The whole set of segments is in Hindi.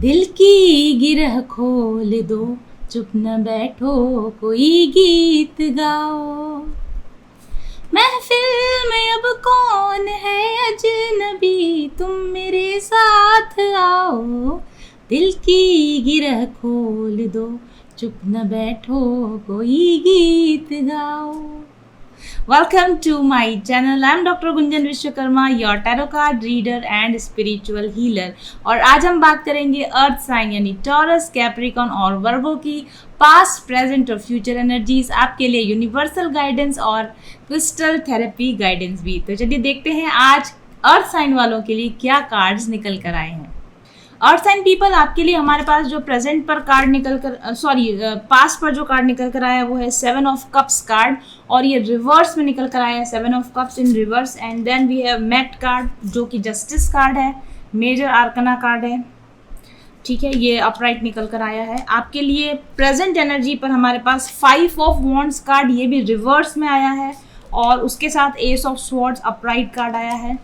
दिल की गिरह खोल दो, चुप न बैठो, कोई गीत गाओ। महफिल में अब कौन है अजनबी, तुम मेरे साथ आओ। दिल की गिरह खोल दो, चुप न बैठो, कोई गीत गाओ। Welcome to my channel. I am Dr. Gunjan Vishwakarma, your tarot card reader and spiritual healer. और आज हम बात करेंगे अर्थ साइन यानी टॉरस, कैप्रिकॉन और वर्गो की पास्ट, प्रेजेंट और फ्यूचर एनर्जीज, आपके लिए यूनिवर्सल गाइडेंस और क्रिस्टल थेरेपी गाइडेंस भी। तो चलिए देखते हैं आज अर्थ साइन वालों के लिए क्या कार्ड्स निकल कर आए हैं। अर्थ साइन पीपल, आपके लिए हमारे पास जो प्रेजेंट पर कार्ड निकल कर पास्ट पर जो कार्ड निकल कर आया है वो है 7 ऑफ कप्स कार्ड, और ये रिवर्स में निकल कर आया है 7 of cups in reverse. And then we have mat card जो कि जस्टिस कार्ड है, मेजर आर्कना कार्ड है, ठीक है, ये अपराइट निकल कर आया है। आपके लिए प्रेजेंट एनर्जी पर हमारे पास 5 ऑफ वॉन्ड्स कार्ड, ये भी रिवर्स में आया है, और उसके साथ S of swords upright card आया है।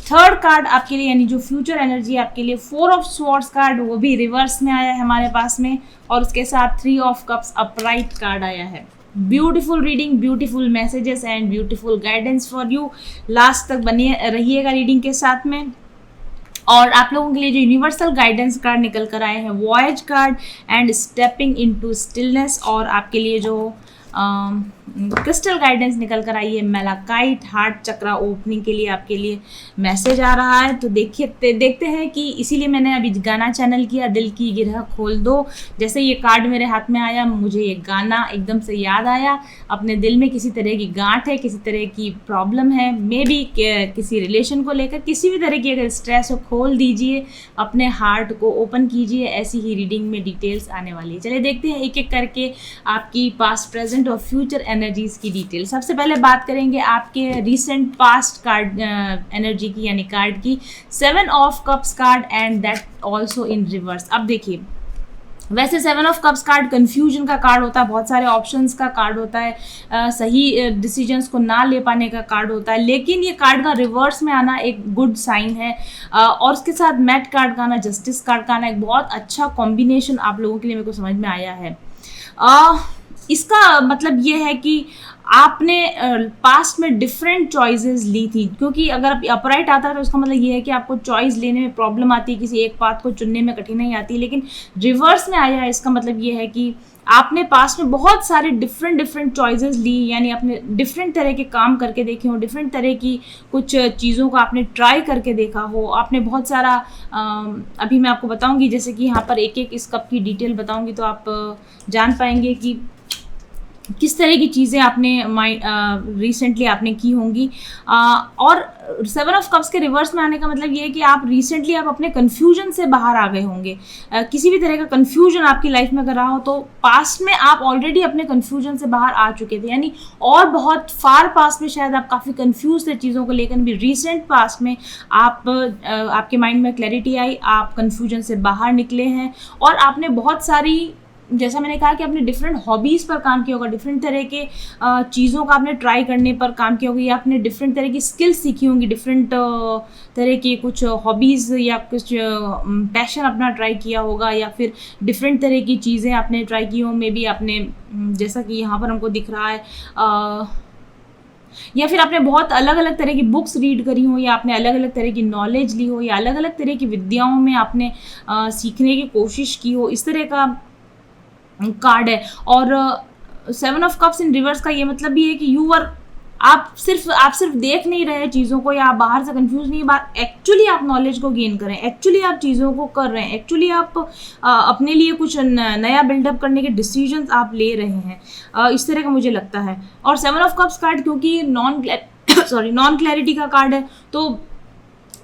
थर्ड कार्ड आपके लिए यानी जो फ्यूचर एनर्जी आपके लिए 4 ऑफ स्वॉर्ड्स कार्ड, वो भी रिवर्स में आया है हमारे पास में, और उसके साथ 3 ऑफ कप्स अपराइट कार्ड आया है। Beautiful reading, beautiful messages and beautiful guidance for you. Last तक बने रहिएगा रीडिंग के साथ में। और आप लोगों के लिए जो यूनिवर्सल गाइडेंस कार्ड निकल कर आए हैं, voyage card and stepping into stillness, और आपके लिए जो क्रिस्टल गाइडेंस निकल कर आई है मेलाकाइट हार्ट चक्रा ओपनिंग के लिए आपके लिए मैसेज आ रहा है। तो देखते हैं कि इसीलिए मैंने अभी गाना चैनल किया, दिल की गिरह खोल दो। जैसे ये कार्ड मेरे हाथ में आया, मुझे ये गाना एकदम से याद आया। अपने दिल में किसी तरह की गांठ है, किसी तरह की प्रॉब्लम है, मे बी किसी रिलेशन को लेकर, किसी भी तरह की अगर स्ट्रेस हो, खोल दीजिए, अपने हार्ट को ओपन कीजिए। ऐसी ही रीडिंग में डिटेल्स आने वाली है। चलिए देखते हैं एक एक करके आपकी पास्ट, प्रेजेंट और फ्यूचर एनर्जीज की डिटेल। सबसे पहले बात करेंगे आपके रिसेंट पास्ट कार्ड एनर्जी की, यानी कार्ड की 7 of cups card and that also in reverse. अब देखिए, वैसे 7 ऑफ कप्स कार्ड कन्फ्यूजन का कार्ड होता है, बहुत सारे ऑप्शंस का कार्ड होता है, सही डिसीजंस को ना ले पाने का कार्ड होता है, लेकिन ये कार्ड का रिवर्स में आना एक गुड साइन है। और उसके साथ मैट कार्ड का आना, जस्टिस कार्ड का आना, एक बहुत अच्छा कॉम्बिनेशन आप लोगों के लिए मेरे को समझ में आया है। इसका मतलब ये है कि आपने पास्ट में डिफरेंट चॉइसेस ली थी, क्योंकि अगर अपराइट आता है तो उसका मतलब ये है कि आपको चॉइस लेने में प्रॉब्लम आती है, किसी एक पाथ को चुनने में कठिनाई आती है। लेकिन रिवर्स में आया है, इसका मतलब ये है कि आपने पास्ट में बहुत सारे डिफरेंट चॉइसेस ली, यानी आपने डिफरेंट तरह के काम करके देखे हो, डिफरेंट तरह की कुछ चीज़ों को आपने ट्राई करके देखा हो। आपने बहुत सारा अभी मैं आपको बताऊंगी, जैसे कि यहाँ पर एक एक इस कप की डिटेल बताऊंगी तो आप जान पाएंगे कि किस तरह की चीज़ें आपने रिसेंटली आपने की होंगी। और 7 ऑफ कप्स के रिवर्स में आने का मतलब ये है कि आप रिसेंटली आप अपने कन्फ्यूजन से बाहर आ गए होंगे। किसी भी तरह का कन्फ्यूजन आपकी लाइफ में अगर रहा हो तो पास्ट में आप ऑलरेडी अपने कन्फ्यूजन से बाहर आ चुके थे, यानी और बहुत फार पास्ट में शायद आप काफ़ी कन्फ्यूज थे चीज़ों को लेकर भी। रिसेंट पास्ट में आपके माइंड में क्लैरिटी आई, आप कन्फ्यूजन से बाहर निकले हैं, और आपने बहुत सारी, जैसा मैंने कहा कि आपने डिफरेंट हॉबीज़ पर काम किया होगा, डिफरेंट तरह के चीज़ों का आपने ट्राई करने पर काम किया होगा, या आपने डिफरेंट तरह की स्किल्स सीखी होंगी, डिफरेंट तरह की कुछ हॉबीज़ या कुछ पैशन अपना ट्राई किया होगा, या फिर डिफरेंट तरह की चीज़ें आपने ट्राई की हो। मे बी आपने, जैसा कि यहाँ पर हमको दिख रहा है, या फिर आपने बहुत अलग अलग तरह की बुक्स रीड करी हो, या आपने अलग अलग तरह की नॉलेज ली हो, या अलग अलग तरह की विद्याओं में आपने सीखने की कोशिश की हो, इस तरह का कार्ड है। और 7 ऑफ कप्स इन रिवर्स का ये मतलब भी है कि आप सिर्फ देख नहीं रहे चीज़ों को, या आप बाहर से कंफ्यूज नहीं, बात एक्चुअली आप नॉलेज को गेन करें, एक्चुअली आप चीज़ों को कर रहे हैं, एक्चुअली आप अपने लिए कुछ नया बिल्डअप करने के डिसीजंस आप ले रहे हैं, इस तरह का मुझे लगता है। और 7 ऑफ कप्स कार्ड क्योंकि नॉन क्लैरिटी का कार्ड है, तो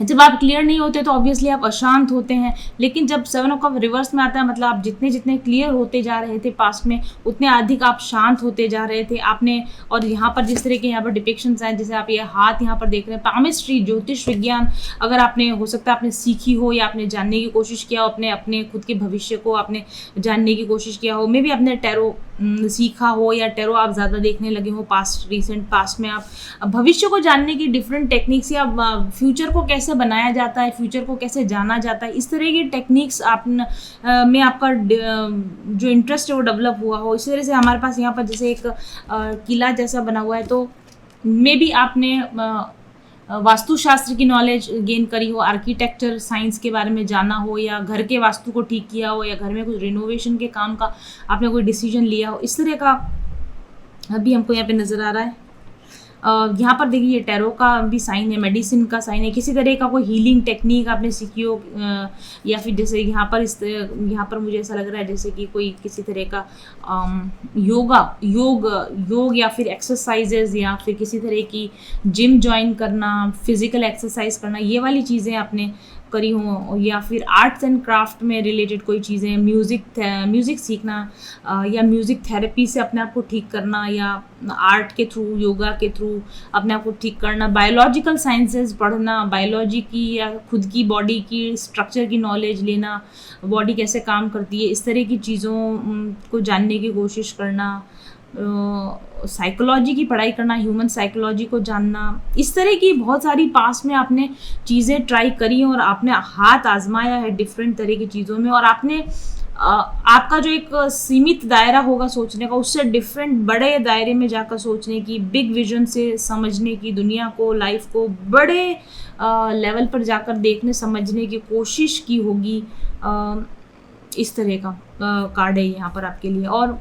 जब आप क्लियर नहीं होते तो ऑब्वियसली आप अशांत होते हैं। लेकिन जब 7 ऑफ कप रिवर्स में आता है, मतलब आप जितने क्लियर होते जा रहे थे पास्ट में, उतने अधिक आप शांत होते जा रहे थे आपने। और यहाँ पर जिस तरह के यहाँ पर डिपिक्शंस हैं, जैसे आप ये हाथ यहाँ पर देख रहे हैं, पामिस्ट्री, ज्योतिष विज्ञान, अगर आपने, हो सकता है आपने सीखी हो, या आपने जानने की कोशिश किया हो, अपने खुद के भविष्य को आपने जानने की कोशिश किया हो, मे बी आपने टैरो सीखा हो या टैरो आप ज़्यादा देखने लगे हो रिसेंट पास्ट में, आप भविष्य को जानने की डिफरेंट टेक्निक्स या फ्यूचर को कैसे बनाया जाता है, फ्यूचर को कैसे जाना जाता है, इस तरह की टेक्निक्स आप में आपका जो इंटरेस्ट है वो डेवलप हुआ हो। इसी तरह से हमारे पास यहाँ पर जैसे एक किला जैसा बना हुआ है, तो मे बी आपने वास्तुशास्त्र की नॉलेज गेन करी हो, आर्किटेक्चर साइंस के बारे में जाना हो, या घर के वास्तु को ठीक किया हो, या घर में कुछ रिनोवेशन के काम का आपने कोई डिसीजन लिया हो, इस तरह का अभी हमको यहाँ पे नज़र आ रहा है। यहाँ पर देखिए टैरो का भी साइन है, मेडिसिन का साइन है, किसी तरह का कोई हीलिंग टेक्निक आपने सीखी हो, या फिर जैसे यहाँ पर मुझे ऐसा लग रहा है जैसे कि कोई किसी तरह का योग या फिर एक्सरसाइजेज, या फिर किसी तरह की जिम ज्वाइन करना, फिजिकल एक्सरसाइज करना, ये वाली चीज़ें आपने करी हो, या फिर आर्ट्स एंड क्राफ्ट में रिलेटेड कोई चीज़ें, म्यूज़िक सीखना, या म्यूज़िक थेरेपी से अपने आप को ठीक करना, या आर्ट के थ्रू, योगा के थ्रू अपने आप को ठीक करना, बायोलॉजिकल साइंसेस पढ़ना, बायोलॉजी की या खुद की बॉडी की स्ट्रक्चर की नॉलेज लेना, बॉडी कैसे काम करती है, इस तरह की चीज़ों को जानने की कोशिश करना, साइकोलॉजी की पढ़ाई करना, ह्यूमन साइकोलॉजी को जानना, इस तरह की बहुत सारी पास में आपने चीज़ें ट्राई करी और आपने हाथ आजमाया है डिफरेंट तरह की चीज़ों में, और आपने आपका जो एक सीमित दायरा होगा सोचने का, उससे डिफरेंट बड़े दायरे में जाकर सोचने की, बिग विजन से समझने की, दुनिया को, लाइफ को बड़े लेवल पर जाकर देखने समझने की कोशिश की होगी। इस तरह का कार्ड है यहाँ पर आपके लिए। और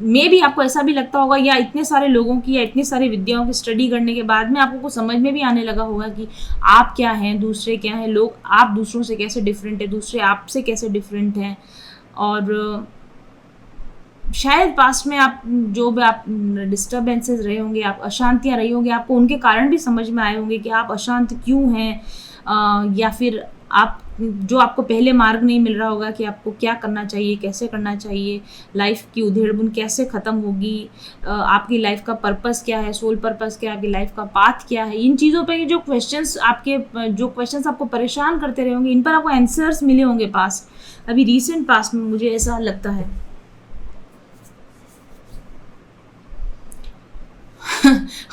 मे भी आपको ऐसा भी लगता होगा, या इतने सारे लोगों की या इतनी सारी विद्याओं की स्टडी करने के बाद में आपको कुछ समझ में भी आने लगा होगा कि आप क्या हैं, दूसरे क्या हैं, लोग, आप दूसरों से कैसे डिफरेंट है, दूसरे आपसे कैसे डिफरेंट हैं। और शायद पास्ट में आप जो भी आप डिस्टर्बेंसेस रहे होंगे, आप अशांतियाँ रही होंगी, आपको उनके कारण भी समझ में आए होंगे कि आप अशांत क्यों हैं, या फिर आप जो आपको पहले मार्ग नहीं मिल रहा होगा कि आपको क्या करना चाहिए, कैसे करना चाहिए, लाइफ की उधेड़बुन कैसे ख़त्म होगी, आपकी लाइफ का पर्पस क्या है, सोल पर्पस क्या है, आपकी लाइफ का पाथ क्या है, इन चीज़ों पे जो क्वेश्चंस आपको परेशान करते रहे होंगे, इन पर आपको आंसर्स मिले होंगे पास्ट, अभी रीसेंट पास्ट में, मुझे ऐसा लगता है।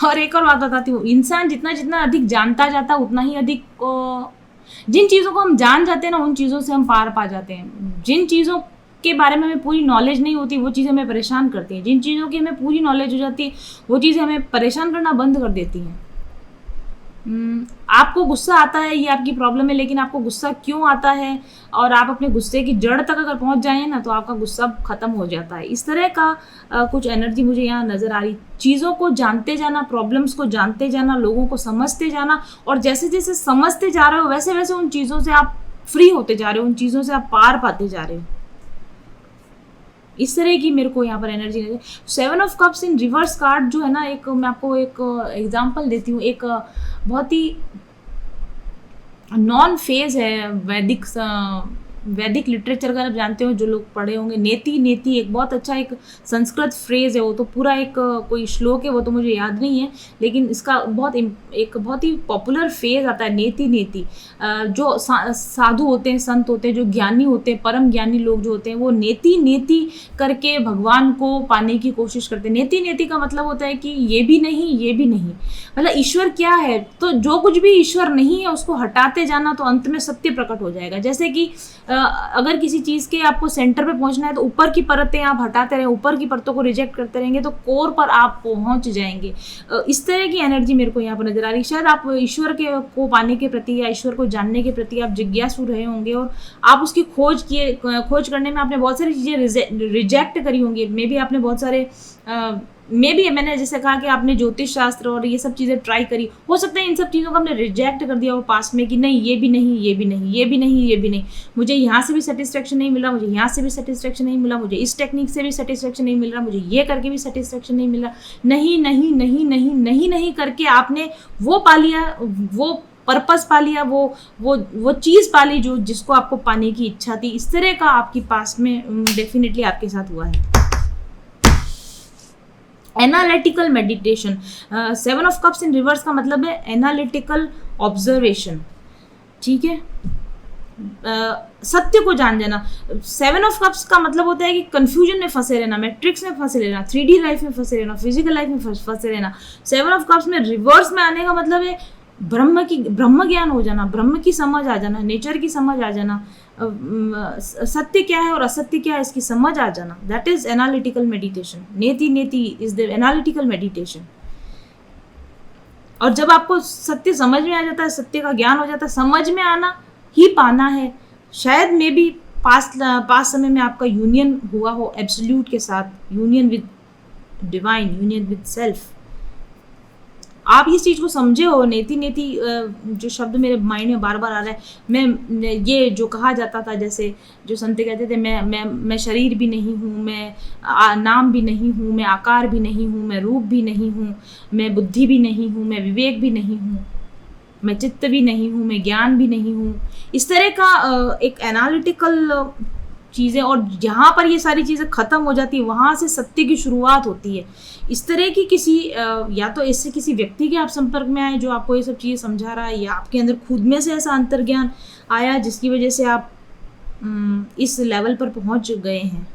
और एक और बात बताती हूँ, इंसान जितना जितना अधिक जानता जाता उतना ही अधिक जिन चीज़ों को हम जान जाते हैं ना, उन चीज़ों से हम पार पा जाते हैं। जिन चीज़ों के बारे में हमें पूरी नॉलेज नहीं होती, वो चीज़ें हमें परेशान करती हैं। जिन चीज़ों की हमें पूरी नॉलेज हो जाती है, वो चीज़ें हमें परेशान करना बंद कर देती हैं। आपको गुस्सा आता है, ये आपकी प्रॉब्लम है, लेकिन आपको गुस्सा क्यों आता है, और आप अपने गुस्से की जड़ तक अगर पहुंच जाए ना, तो आपका गुस्सा खत्म हो जाता है। इस तरह का कुछ एनर्जी मुझे यहाँ नज़र आ रही। चीज़ों को जानते जाना, प्रॉब्लम्स को जानते जाना, लोगों को समझते जाना, और जैसे जैसे समझते जा रहे हो वैसे वैसे उन चीज़ों से आप फ्री होते जा रहे हो, उन चीज़ों से आप पार पाते जा रहे हो। इस तरह की मेरे को यहाँ पर एनर्जी है। 7 of cups in reverse card जो है ना, एक मैं आपको एक एग्जांपल देती हूँ। एक बहुत ही नॉन फेज है वैदिक लिटरेचर, अगर आप जानते हो, जो लोग पढ़े होंगे, नेति नेति एक बहुत अच्छा एक संस्कृत फ्रेज है। वो तो पूरा एक कोई श्लोक है, वो तो मुझे याद नहीं है, लेकिन इसका बहुत ही पॉपुलर फेज आता है, नेति नेति। जो साधु होते हैं, संत होते हैं, जो ज्ञानी होते हैं, परम ज्ञानी लोग जो होते हैं, वो नेति नेति करके भगवान को पाने की कोशिश करते हैं। नेति नेति का मतलब होता है कि ये भी नहीं, ये भी नहीं, मतलब ईश्वर क्या है, तो जो कुछ भी ईश्वर नहीं है उसको हटाते जाना, तो अंत में सत्य प्रकट हो जाएगा। जैसे कि अगर किसी चीज़ के आपको सेंटर पे पहुंचना है, तो ऊपर की परतें आप हटाते रहें, ऊपर की परतों को रिजेक्ट करते रहेंगे, तो कोर पर आप पहुंच जाएंगे। इस तरह की एनर्जी मेरे को यहाँ पर नजर आ रही है। शायद आप ईश्वर को पाने के प्रति या ईश्वर को जानने के प्रति आप जिज्ञासु रहे होंगे, और आप उसकी खोज करने में आपने बहुत सारी चीज़ें रिजेक्ट करी होंगी। मे भी आपने बहुत सारे मैंने जैसे कहा कि आपने ज्योतिष शास्त्र और ये सब चीज़ें ट्राई करी, हो सकता है इन सब चीज़ों को हमने रिजेक्ट कर दिया हो पास में, कि नहीं, ये भी नहीं, ये भी नहीं, ये भी नहीं, ये भी नहीं, मुझे यहाँ से भी सेटिस्फेक्शन नहीं मिला, मुझे यहाँ से भी सेटिस्फेक्शन नहीं मिला, मुझे इस टेक्निक से भी सेटिस्फेक्शन नहीं मिल रहा, मुझे ये करके भी सेटिस्फेक्शन नहीं मिला, नहीं नहीं नहीं नहीं नहीं नहीं करके आपने वो पा लिया, वो पर्पस पा लिया, वो चीज़ पा ली जो जिसको आपको पाने की इच्छा थी। इस तरह का आपकी पास्ट में डेफिनेटली आपके साथ हुआ है। Analytical meditation, 7 of cups in reverse का मतलब है एनालिटिकल ऑब्जर्वेशन, ठीक है। सत्य को जान जाना। 7 ऑफ कप्स का मतलब होता है कि कंफ्यूजन में फंसे रहना, मैट्रिक्स में फंसे रहना, 3D लाइफ में फंसे रहना, फिजिकल लाइफ में फंसे रहना। 7 ऑफ कप्स में रिवर्स में आने का मतलब है ब्रह्म ज्ञान हो जाना, ब्रह्म की समझ आ जाना, नेचर की समझ आ जाना, सत्य क्या है और असत्य क्या है इसकी समझ आ जाना। That is analytical meditation. नेति इज द एनालिटिकल मेडिटेशन। और जब आपको सत्य समझ में आ जाता है, सत्य का ज्ञान हो जाता है, समझ में आना ही पाना है। शायद मे बी पास समय में आपका यूनियन हुआ हो एब्सोल्यूट के साथ, union with divine, union with self. आप इस चीज़ को समझे हो। नेति जो शब्द मेरे माइंड में बार बार आ रहा है, मैं ये जो कहा जाता था, जैसे जो संत कहते थे, मैं शरीर भी नहीं हूँ, मैं नाम भी नहीं हूँ, मैं आकार भी नहीं हूँ, मैं रूप भी नहीं हूँ, मैं बुद्धि भी नहीं हूँ, मैं विवेक भी नहीं हूँ, मैं चित्त भी नहीं हूँ, मैं ज्ञान भी नहीं हूँ। इस तरह का एक एनालिटिकल चीज़ें, और जहाँ पर ये सारी चीज़ें ख़त्म हो जाती है वहाँ से सत्य की शुरुआत होती है। इस तरह की किसी या तो इससे किसी व्यक्ति के आप संपर्क में आए जो आपको ये सब चीज़ें समझा रहा है, या आपके अंदर खुद में से ऐसा अंतर्ज्ञान आया जिसकी वजह से आप इस लेवल पर पहुँच गए हैं।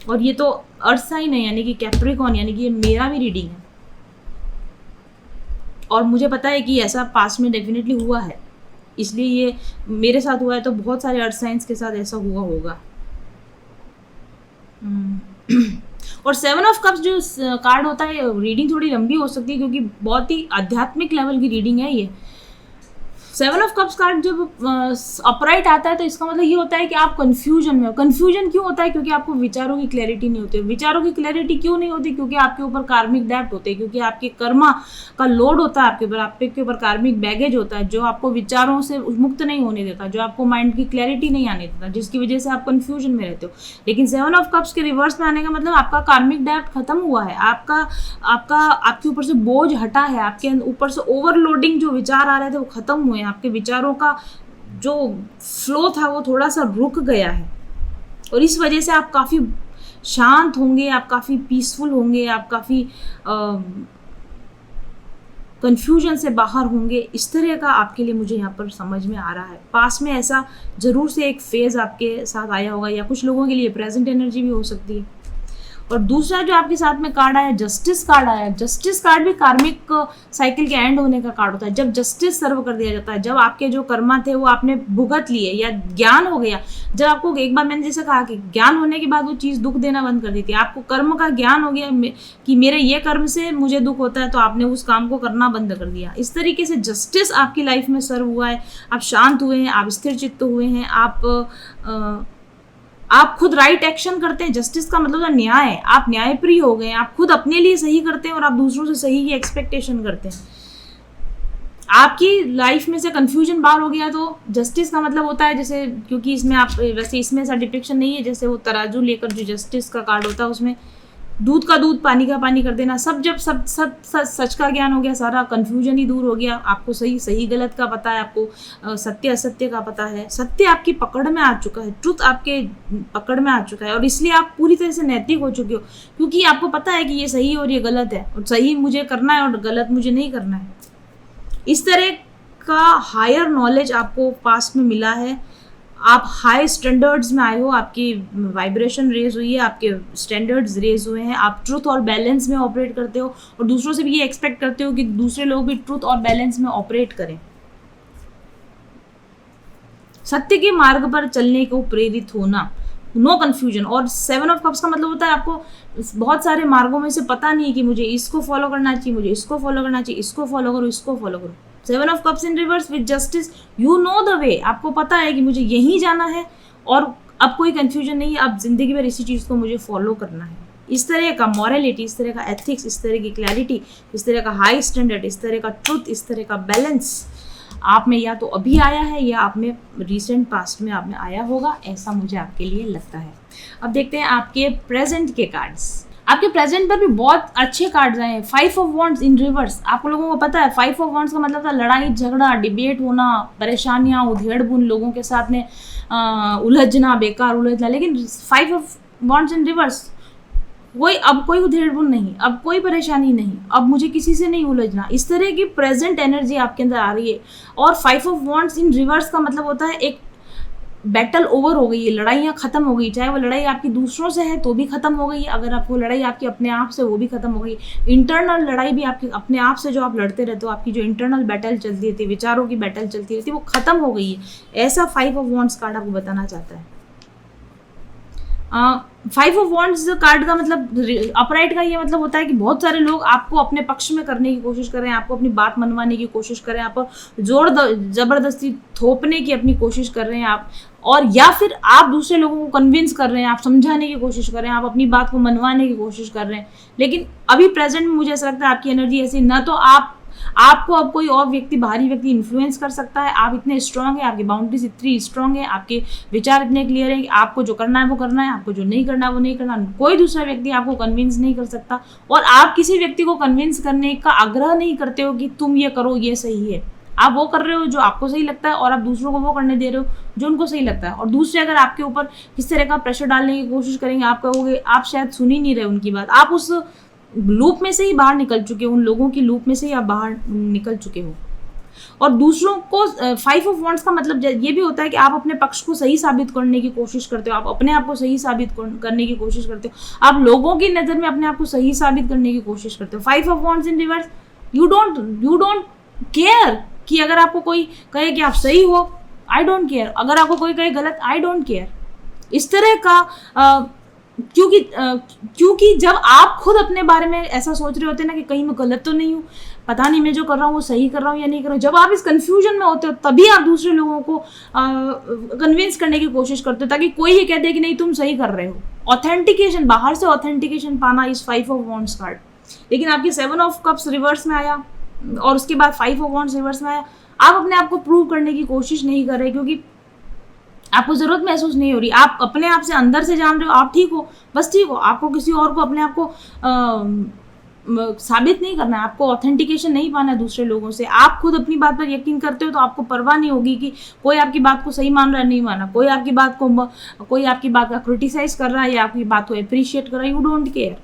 और ये तो अर्थ साइन है, यानी कि कैप्रिकॉर्न, यानी कि ये मेरा भी रीडिंग है और मुझे पता है कि ऐसा पास्ट में डेफिनेटली हुआ है, इसलिए ये मेरे साथ हुआ है तो बहुत सारे अर्थ साइंस के साथ ऐसा हुआ होगा। और 7 ऑफ कप्स जो कार्ड होता है, रीडिंग थोड़ी लंबी हो सकती है क्योंकि बहुत ही आध्यात्मिक लेवल की रीडिंग है ये। 7 ऑफ कप्स कार्ड जब अपराइट आता है तो इसका मतलब ये होता है कि आप कंफ्यूजन में हो। कंफ्यूजन क्यों होता है? क्योंकि आपको विचारों की क्लैरिटी नहीं होती। विचारों की क्लैरिटी क्यों नहीं होती? क्योंकि आपके ऊपर कार्मिक डेप्ट होते हैं, क्योंकि आपके कर्मा का लोड होता है आपके ऊपर कार्मिक बैगेज होता है जो आपको विचारों से मुक्त नहीं होने देता, जो आपको माइंड की क्लैरिटी नहीं आने देता, जिसकी वजह से आप कंफ्यूजन में रहते हो। लेकिन 7 ऑफ कप्स के रिवर्स में आने का मतलब आपका कार्मिक डेप्ट खत्म हुआ है, आपके ऊपर से बोझ हटा है, आपके ऊपर से ओवरलोडिंग जो विचार आ रहे थे वो खत्म हुए हैं, आपके विचारों का जो फ्लो था वो थोड़ा सा रुक गया है और इस वजह से आप काफ़ी शांत होंगे, आप काफ़ी पीसफुल होंगे, आप काफ़ी कंफ्यूजन से बाहर होंगे। इस तरह का आपके लिए मुझे यहाँ पर समझ में आ रहा है। पास में ऐसा ज़रूर से एक फेज़ आपके साथ आया होगा, या कुछ लोगों के लिए प्रेजेंट एनर्जी भी हो सकती है। और दूसरा जो आपके साथ में कार्ड आया, जस्टिस कार्ड आया। जस्टिस कार्ड भी कार्मिक साइकिल के एंड होने का कार्ड होता है, जब जस्टिस सर्व कर दिया जाता है, जब आपके जो कर्मा थे वो आपने भुगत लिए या ज्ञान हो गया। जब आपको एक बार मैंने जैसे कहा कि ज्ञान होने के बाद वो चीज़ दुख देना बंद कर दी थी, आपको कर्म का ज्ञान हो गया कि मेरे ये कर्म से मुझे दुख होता है, तो आपने उस काम को करना बंद कर दिया। इस तरीके से जस्टिस आपकी लाइफ में सर्व हुआ है, आप शांत हुए हैं, आप स्थिर चित्त हुए हैं, आप खुद राइट एक्शन करते हैं। जस्टिस का मतलब है न्याय, आप न्यायप्रिय हो गए हैं, आप खुद अपने लिए सही करते हैं और आप दूसरों से सही की एक्सपेक्टेशन करते हैं। आपकी लाइफ में से कंफ्यूजन बाहर हो गया तो जस्टिस का मतलब होता है, जैसे क्योंकि इसमें आप वैसे इसमें ऐसा डिपिक्शन नहीं है, जैसे वो तराजू लेकर जो जस्टिस का कार्ड होता है उसमें दूध का दूध पानी का पानी कर देना। जब सच का ज्ञान हो गया, सारा कंफ्यूजन ही दूर हो गया, आपको सही गलत का पता है, आपको सत्य असत्य का पता है, सत्य आपकी पकड़ में आ चुका है, ट्रुथ आपके पकड़ में आ चुका है और इसलिए आप पूरी तरह से नैतिक हो चुके हो, क्योंकि आपको पता है कि ये सही और ये गलत है, और सही मुझे करना है और गलत मुझे नहीं करना है। इस तरह का हायर नॉलेज आपको पास्ट में मिला है, आप हाई स्टैंडर्ड्स में आए हो, आपकी वाइब्रेशन रेज हुई है, आपके स्टैंडर्ड्स रेज हुए हैं, आप ट्रुथ और बैलेंस में ऑपरेट करते हो और दूसरों से भी ये एक्सपेक्ट करते हो कि दूसरे लोग भी ट्रुथ और बैलेंस में ऑपरेट करें, सत्य के मार्ग पर चलने को प्रेरित होना, नो कन्फ्यूजन। और 7 ऑफ कप्स का मतलब होता है आपको बहुत सारे मार्गों में से पता नहीं कि मुझे इसको फॉलो करना चाहिए, मुझे इसको फॉलो करना चाहिए, इसको फॉलो करो, इसको फॉलो करो। 7 of cups in reverse with justice, you know the way, आपको पता है कि मुझे यहीं जाना है और अब कोई कंफ्यूजन नहीं है, अब जिंदगी भर इसी चीज़ को मुझे फॉलो करना है। इस तरह का मॉरलिटी, इस तरह का एथिक्स, इस तरह की क्लैरिटी, इस तरह का हाई स्टैंडर्ड, इस तरह का ट्रुथ, इस तरह का बैलेंस आप में या तो अभी आया है या आप में रिसेंट पास्ट में आप में आया होगा, ऐसा मुझे आपके लिए लगता है। अब देखते हैं आपके प्रेजेंट के कार्ड्स। आपके प्रेजेंट पर भी बहुत अच्छे कार्ड्स आए हैं। 5 ऑफ वॉन्ड्स इन रिवर्स, आप लोगों को पता है 5 ऑफ वॉन्ड्स का मतलब था लड़ाई झगड़ा, डिबेट होना, परेशानियाँ, उधेड़-बुन, लोगों के साथ में उलझना, बेकार उलझना। लेकिन 5 ऑफ वॉन्ड्स इन रिवर्स, अब कोई उधेड़बुन नहीं, अब कोई परेशानी नहीं, अब मुझे किसी से नहीं उलझना, इस तरह की प्रेजेंट एनर्जी आपके अंदर आ रही है। और 5 ऑफ वॉन्ड्स इन रिवर्स का मतलब होता है एक बैटल ओवर हो गई है, लड़ाइयाँ खत्म हो गई, चाहे वो लड़ाई आपकी दूसरों से है तो भी खत्म हो गई है, अगर आपको लड़ाई आपकी अपने आप से वो भी खत्म हो गई। इंटरनल लड़ाई भी आपकी अपने आप से जो आप लड़ते रहते हो, आपकी जो इंटरनल बैटल चलती रहती है, विचारों की बैटल चलती रहती है, वो खत्म हो गई है। ऐसा 5 ऑफ वॉन्ड्स कार्ड आपको बताना चाहता है। 5 ऑफ वॉन्ड्स कार्ड का मतलब अपराइट का ये मतलब होता है कि बहुत सारे लोग आपको अपने पक्ष में करने की कोशिश कर रहे हैं, आपको अपनी बात मनवाने की कोशिश कर रहे हैं, आप पर जोर जबरदस्ती थोपने की अपनी कोशिश कर रहे हैं आप, और या फिर आप दूसरे लोगों को कन्विंस कर रहे हैं, आप समझाने की कोशिश कर रहे हैं, आप अपनी बात को मनवाने की कोशिश कर रहे हैं। लेकिन अभी प्रेजेंट में मुझे ऐसा लगता है आपकी एनर्जी ऐसी, ना तो आपको अब कोई और व्यक्ति, बाहरी व्यक्ति इन्फ्लुएंस कर सकता है, आप इतने स्ट्रांग है, आपकी बाउंड्रीज इतनी स्ट्रांग है, आपके विचार इतने क्लियर है कि आपको जो करना है वो करना है, आपको जो नहीं करना है वो नहीं करना, कोई दूसरा व्यक्ति आपको कन्विंस नहीं कर सकता। और आप किसी व्यक्ति को कन्विंस करने का आग्रह नहीं करते हो कि तुम ये करो, ये सही है। आप वो कर रहे हो जो आपको सही लगता है, और आप दूसरों को वो करने दे रहे हो जो उनको सही लगता है। और दूसरे अगर आपके ऊपर किस तरह का प्रेशर डालने की कोशिश करेंगे, आप कहोगे आप शायद सुन ही नहीं रहे उनकी बात, आप उस लूप में से ही बाहर निकल चुके हो, उन लोगों की लूप में से ही आप बाहर निकल चुके हो। और दूसरों को 5 ऑफ वॉन्ड्स का मतलब ये भी होता है कि आप अपने पक्ष को सही साबित करने की कोशिश करते हो, आप अपने आप को सही साबित करने की कोशिश करते हो, आप लोगों की नज़र में अपने आप को सही साबित करने की कोशिश करते हो। 5 of wands in reverse, you don't care कि अगर आपको कोई कहे कि आप सही हो, आई डोंट केयर, अगर आपको कोई कहे गलत, आई डोंट केयर। इस तरह का क्योंकि जब आप खुद अपने बारे में ऐसा सोच रहे होते हैं ना कि कहीं मैं गलत तो नहीं हूँ, पता नहीं मैं जो कर रहा हूँ वो सही कर रहा हूँ या नहीं कर रहा हूँ, जब आप इस कंफ्यूजन में होते हो तभी आप दूसरे लोगों को कन्विंस करने की कोशिश करते हो ताकि कोई ये कह दे कि नहीं तुम सही कर रहे हो। ऑथेंटिकेशन, बाहर से ऑथेंटिकेशन पाना इस 5 ऑफ वॉन्ड्स कार्ड। लेकिन आपकी 7 ऑफ कप्स रिवर्स में आया और उसके बाद 5 ऑफ वॉन्ड्स रिवर्स में आया। आप अपने आप को प्रूव करने की कोशिश नहीं कर रहे क्योंकि आपको ज़रूरत महसूस नहीं हो रही, आप अपने आप से अंदर से जान रहे हो आप ठीक हो, बस ठीक हो। आपको किसी और को अपने आप को साबित नहीं करना है, आपको ऑथेंटिकेशन नहीं पाना है दूसरे लोगों से। आप खुद अपनी बात पर यकीन करते हो तो आपको परवाह नहीं होगी कि कोई आपकी बात को सही मान रहा है नहीं माना, कोई आपकी बात का क्रिटिसाइज कर रहा है या आपकी बात को अप्रिशिएट कर रहा है, यू डोंट केयर।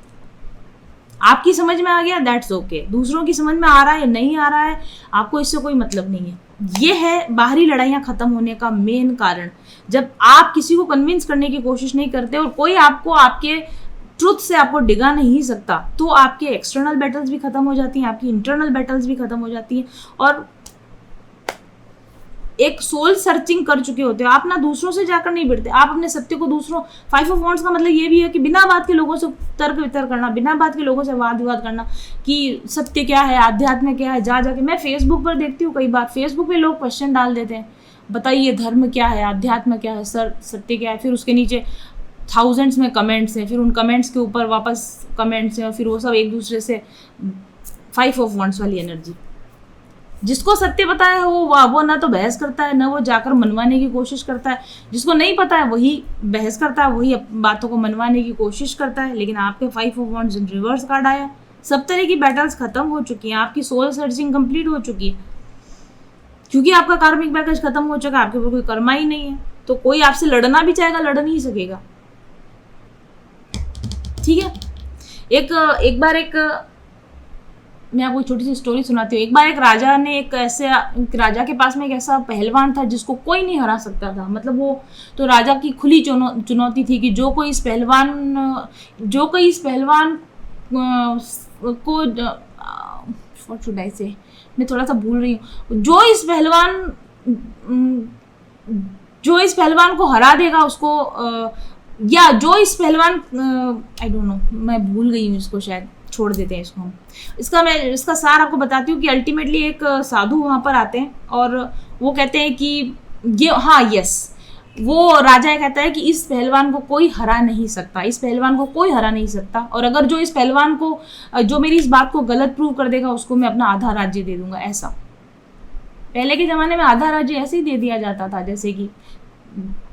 आपकी समझ में आ गया, दैट्स ओके। दूसरों की समझ में आ रहा है या नहीं आ रहा है, आपको इससे कोई मतलब नहीं है। ये है बाहरी लड़ाइयाँ खत्म होने का मेन कारण। जब आप किसी को कन्विंस करने की कोशिश नहीं करते और कोई आपको आपके ट्रुथ से आपको डिगा नहीं सकता, तो आपके एक्सटर्नल बैटल्स भी खत्म हो जाती हैं, आपकी इंटरनल बैटल्स भी खत्म हो जाती हैं और एक सोल सर्चिंग कर चुके होते हो आप। ना दूसरों से जाकर नहीं भिड़ते, आप अपने सत्य को दूसरों 5 ऑफ वॉन्ड्स का मतलब ये भी है कि बिना बात के लोगों से तर्क वितर्क करना, बिना बात के लोगों से वाद विवाद करना कि सत्य क्या है, आध्यात्म क्या है। जाके मैं फेसबुक पर देखती हूँ कई बार फेसबुक पे लोग क्वेश्चन डाल देते हैं, बताइए धर्म क्या है, आध्यात्म क्या है, सत्य क्या है। फिर उसके नीचे थाउजेंड्स में कमेंट्स हैं, फिर उन कमेंट्स के ऊपर वापस कमेंट्स हैं और फिर वो सब एक दूसरे से 5 ऑफ वॉन्ड्स वाली एनर्जी। जिसको सत्य पता है वो ना तो बहस करता है, ना वो जाकर मनवाने की कोशिश करता है। जिसको नहीं पता है वही बहस करता है, वही बातों को मनवाने की कोशिश करता है। लेकिन आपके 5 of wands in reverse card आया, सब तरह की बैटल्स खत्म हो चुकी हैं, आपकी सोल सर्चिंग कंप्लीट हो चुकी है क्योंकि आपका कार्मिक बैगेज खत्म हो चुका है, आपके ऊपर कोई कर्मा ही नहीं है। तो कोई आपसे लड़ना भी चाहेगा लड़ नहीं सकेगा, ठीक है। एक बार मैं आपको छोटी सी स्टोरी सुनाती हूँ। एक बार एक राजा के पास में एक ऐसा पहलवान था जिसको कोई नहीं हरा सकता था। मतलब वो तो राजा की खुली चुनौती थी कि जो कोई इस पहलवान को व्हाट शुड आई से, मैं थोड़ा सा भूल रही हूँ, जो इस पहलवान को हरा देगा उसको या जो इस पहलवान आई डोंट नो, मैं भूल गई हूँ इसको, शायद छोड़ देते हैं इसको हम। इसका सार आपको बताती हूँ कि अल्टीमेटली एक साधु वहाँ पर आते हैं और वो कहते हैं कि वो राजा कहता है कि इस पहलवान को कोई हरा नहीं सकता, इस पहलवान को कोई हरा नहीं सकता, और अगर जो इस पहलवान को जो मेरी इस बात को गलत प्रूव कर देगा उसको मैं अपना आधा राज्य दे दूंगा। ऐसा पहले के ज़माने में आधा राज्य ऐसे ही दे दिया जाता था जैसे कि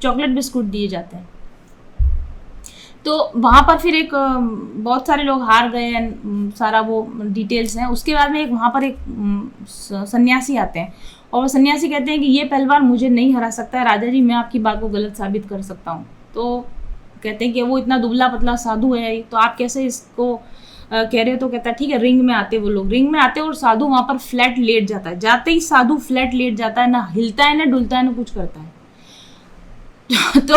चॉकलेट बिस्कुट दिए जाते हैं। तो वहाँ पर फिर बहुत सारे लोग हार गए हैं, सारा वो डिटेल्स हैं। उसके बाद में वहाँ पर एक सन्यासी आते हैं और वो सन्यासी कहते हैं कि ये पहलवान मुझे नहीं हरा सकता है राजा जी, मैं आपकी बात को गलत साबित कर सकता हूँ। तो कहते हैं कि वो इतना दुबला पतला साधु है, तो आप कैसे इसको कह रहे हो? तो कहता है ठीक है, रिंग में आते वो लोग, रिंग में आते और साधु वहां पर फ्लैट लेट जाता है। जाते ही साधु फ्लैट लेट जाता है, ना हिलता है, ना डुलता है, ना कुछ करता है। तो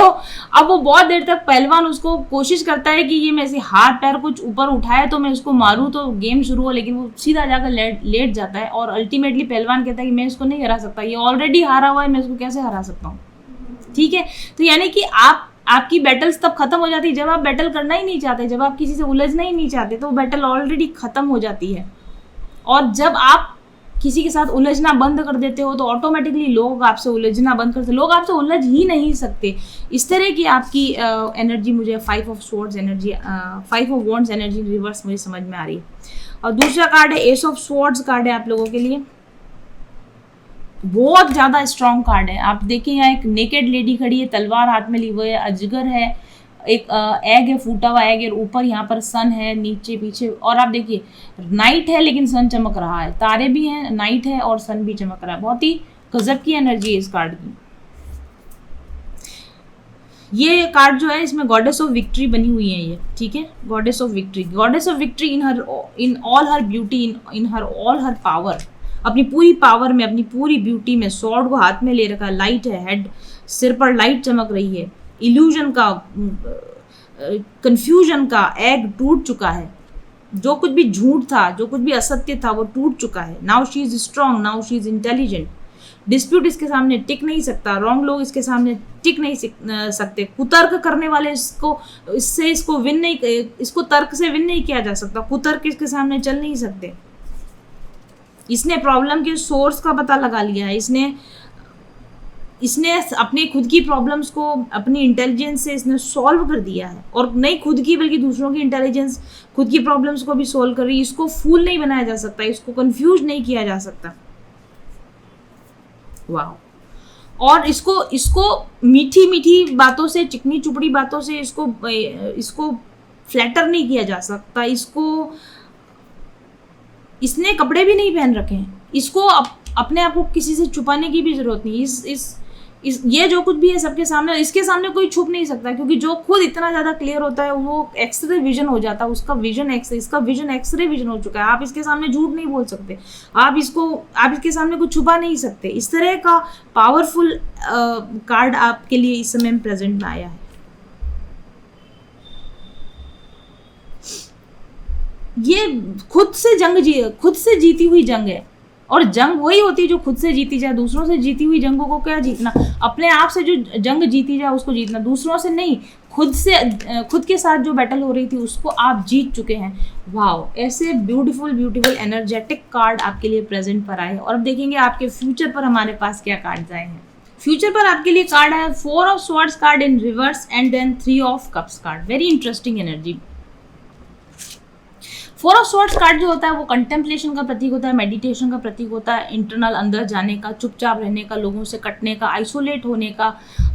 अब वो बहुत देर तक पहलवान उसको कोशिश करता है कि ये मैं ऐसे हाथ पैर कुछ ऊपर उठाए तो मैं उसको मारूं तो गेम शुरू हो, लेकिन वो सीधा जाकर लेट जाता है। और अल्टीमेटली पहलवान कहता है कि मैं इसको नहीं हरा सकता, ये ऑलरेडी हारा हुआ है, मैं इसको कैसे हरा सकता हूँ। ठीक है, तो यानी कि आपकी बैटल्स तब खत्म हो जाती है जब आप बैटल करना ही नहीं चाहते, जब आप किसी से उलझना ही नहीं चाहते, तो वो बैटल ऑलरेडी खत्म हो जाती है। और जब आप किसी के साथ उलझना बंद कर देते हो तो ऑटोमेटिकली लोग आपसे उलझना बंद करते, लोग आपसे उलझ ही नहीं सकते। इस तरह की आपकी एनर्जी मुझे 5 of swords energy, 5 of wands energy reverse मुझे समझ में आ रही है। और दूसरा कार्ड है एस ऑफ स्वॉर्ड्स कार्ड है आप लोगों के लिए, बहुत ज़्यादा स्ट्रॉन्ग कार्ड है। आप देखिए यहाँ एक नेकेड लेडी खड़ी है, तलवार हाथ में ली हुई है, अजगर है, एक एग है, फूटा हुआ एग है, ऊपर यहाँ पर सन है, नीचे पीछे, और आप देखिए नाइट है लेकिन सन चमक रहा है, तारे भी हैं, नाइट है और सन भी चमक रहा है। बहुत ही गजब की एनर्जी है इस कार्ड की। ये कार्ड जो है इसमें गॉडेस ऑफ विक्ट्री बनी हुई है ये, ठीक है, goddess of victory, goddess of victory in all her beauty, in her all her power, अपनी पूरी पावर में, अपनी पूरी ब्यूटी में, स्वॉर्ड को हाथ में ले रखा, लाइट है, हेड, सिर पर लाइट चमक रही है, इल्यूजन का, कंफ्यूजन का एग टूट चुका है, जो कुछ भी झूठ था, जो कुछ भी असत्य था वो टूट चुका है। Now she is strong, now she is intelligent, dispute इसके सामने टिक नहीं सकता, रॉन्ग लोग इसके सामने टिक नहीं सकते, कुतर्क करने वाले इसको विन नहीं, इसको तर्क से विन नहीं किया जा सकता, कुतर्क इसके सामने चल नहीं सकते। इसने प्रॉब्लम के सोर्स का पता लगा लिया है, इसने अपने खुद की प्रॉब्लम्स को अपनी इंटेलिजेंस से इसने सॉल्व कर दिया है, और नहीं खुद की बल्कि दूसरों की इंटेलिजेंस खुद की प्रॉब्लम्स को भी सॉल्व कर रही है। इसको फूल नहीं बनाया जा सकता, इसको कंफ्यूज नहीं किया जा सकता। वाह। और इसको मीठी मीठी बातों से, चिकनी चुपड़ी बातों से इसको फ्लैटर नहीं किया जा सकता। इसने कपड़े भी नहीं पहन रखे हैं, इसको अपने आप को किसी से छुपाने की भी जरूरत नहीं। ये जो कुछ भी है सबके सामने, इसके सामने कोई छुप नहीं सकता, क्योंकि जो खुद इतना ज़्यादा क्लियर होता है वो एक्सरे विजन हो जाता है, उसका विजन इसका विजन एक्सरे विजन हो चुका है। आप इसके सामने झूठ नहीं बोल सकते, आप इसके सामने कुछ छुपा नहीं सकते। इस तरह का पावरफुल कार्ड आपके लिए इस समय प्रेजेंट में आया है। ये खुद से जीती हुई जंग है, और जंग वही होती है जो खुद से जीती जाए। दूसरों से जीती हुई जंगों को क्या जीतना, अपने आप से जो जंग जीती जाए उसको जीतना, दूसरों से नहीं, खुद के साथ जो बैटल हो रही थी उसको आप जीत चुके हैं। वाह, ऐसे ब्यूटीफुल एनर्जेटिक कार्ड आपके लिए प्रेजेंट पर आए। और अब देखेंगे आपके फ्यूचर पर हमारे पास क्या कार्ड आए हैं। फ्यूचर पर आपके लिए कार्ड है 4 of swords card in reverse and then 3 of cups card. Very interesting energy. 4 of swords card जो होता है वो कंटेम्पलेशन का प्रतीक होता है, मेडिटेशन का प्रतीक होता है, इंटरनल अंदर जाने का, चुपचाप रहने का, लोगों से कटने का, आइसोलेट होने का,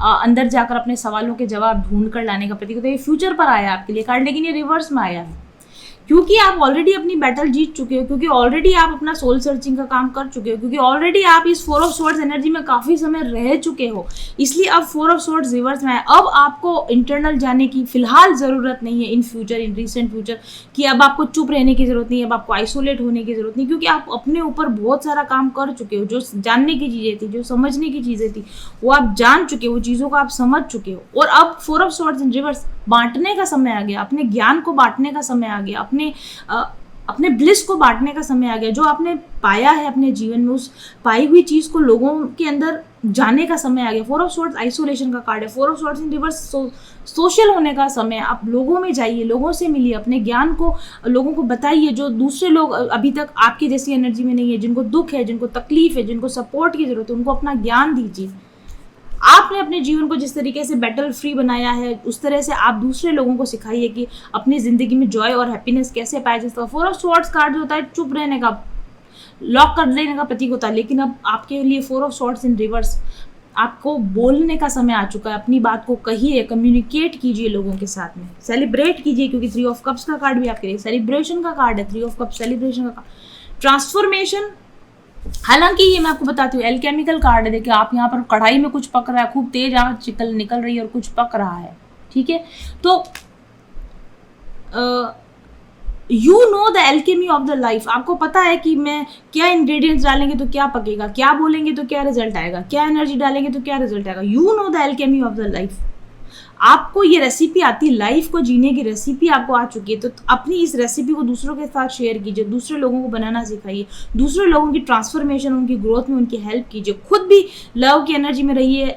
अंदर जाकर अपने सवालों के जवाब ढूंढ कर लाने का प्रतीक होता है। ये फ्यूचर पर आया आपके लिए कार्ड, लेकिन ये रिवर्स में आया है क्योंकि आप ऑलरेडी अपनी बैटल जीत चुके हो, क्योंकि ऑलरेडी आप अपना सोल सर्चिंग का काम कर चुके हो, क्योंकि ऑलरेडी आप इस 4 ऑफ स्वॉर्ड्स एनर्जी में काफ़ी समय रह चुके हो। इसलिए अब 4 ऑफ स्वॉर्ड्स रिवर्स में है। अब आपको इंटरनल जाने की फिलहाल ज़रूरत नहीं है, इन रिसेंट फ्यूचर कि अब आपको चुप रहने की ज़रूरत नहीं है, अब आपको आइसोलेट होने की ज़रूरत नहीं, क्योंकि आप अपने ऊपर बहुत सारा काम कर चुके हो। जो जानने की चीज़ें थी, जो समझने की चीज़ें थी, वो आप जान चुके हो, चीज़ों को आप समझ चुके हो। और अब 4 ऑफ स्वॉर्ड्स इन रिवर्स, बांटने का समय आ गया, अपने ज्ञान को बांटने का समय आ गया, अपने ब्लिस को बांटने का समय आ गया। जो आपने पाया है अपने जीवन में, उस पाई हुई चीज़ को लोगों के अंदर जाने का समय आ गया। 4 ऑफ स्वॉर्ड्स आइसोलेशन का कार्ड है। 4 of swords in reverse social होने का समय। आप लोगों में जाइए, लोगों से मिलिए, अपने ज्ञान को लोगों को बताइए, जो दूसरे लोग अभी तक आपकी जैसी एनर्जी में नहीं है, जिनको दुख है, जिनको तकलीफ है, जिनको सपोर्ट की जरूरत है, उनको अपना ज्ञान दीजिए। आपने अपने जीवन को जिस तरीके से बैटल फ्री बनाया है, उस तरह से आप दूसरे लोगों को सिखाइए कि अपनी ज़िंदगी में जॉय और हैप्पीनेस कैसे पाया जा सकता है। 4 ऑफ स्वॉर्ड्स कार्ड जो होता है चुप रहने का, लॉक कर देने का प्रतीक होता है, लेकिन अब आपके लिए 4 ऑफ स्वॉर्ड्स इन रिवर्स, आपको बोलने का समय आ चुका है। अपनी बात को कहिए, कम्युनिकेट कीजिए लोगों के साथ में, सेलिब्रेट कीजिए, क्योंकि 3 ऑफ कप्स का कार्ड भी आपके लिए सेलिब्रेशन का कार्ड है। 3 ऑफ कप्स सेलिब्रेशन का, ट्रांसफॉर्मेशन। हालांकि ये मैं आपको बताती हूँ एल्केमिकल कार्ड है। देखिए आप यहाँ पर कढ़ाई में कुछ पक रहा है, खूब तेज आंच निकल रही है और कुछ पक रहा है, ठीक है, तो you know the alchemy of the life. आपको पता है कि मैं क्या इंग्रेडिएंट्स डालेंगे तो क्या पकेगा, क्या बोलेंगे तो क्या रिजल्ट आएगा, क्या एनर्जी डालेंगे तो क्या रिजल्ट आएगा। You know the alchemy of the life. आपको ये रेसिपी आती, लाइफ को जीने की रेसिपी आपको आ चुकी है, तो अपनी इस रेसिपी को दूसरों के साथ शेयर कीजिए, दूसरे लोगों को बनाना सिखाइए, दूसरे लोगों की ट्रांसफॉर्मेशन, उनकी ग्रोथ में उनकी हेल्प कीजिए, खुद भी लव की एनर्जी में रहिए।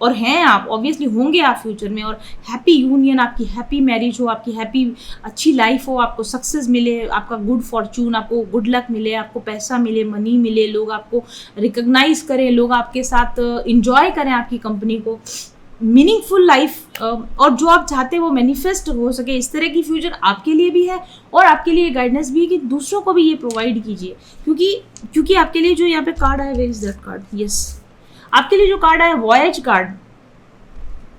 और हैं आप, ऑब्वियसली होंगे आप फ्यूचर में, और हैप्पी यूनियन, आपकी हैप्पी मैरिज हो, आपकी हैप्पी अच्छी लाइफ हो, आपको सक्सेस मिले, आपका गुड फॉर्चून, आपको गुड लक मिले, आपको पैसा मिले, मनी मिले, लोग आपको रिकॉग्नाइज करें, लोग आपके साथ इंजॉय करें आपकी कंपनी को, मीनिंगफुल लाइफ, और जो आप चाहते हैं वो मैनिफेस्ट हो सके। इस तरह की फ्यूचर आपके लिए भी है, और आपके लिए गाइडेंस भी है कि दूसरों को भी ये प्रोवाइड कीजिए। क्योंकि आपके लिए जो यहाँ पे कार्ड आया, where is that card, yes, आपके लिए जो कार्ड आया voyage card,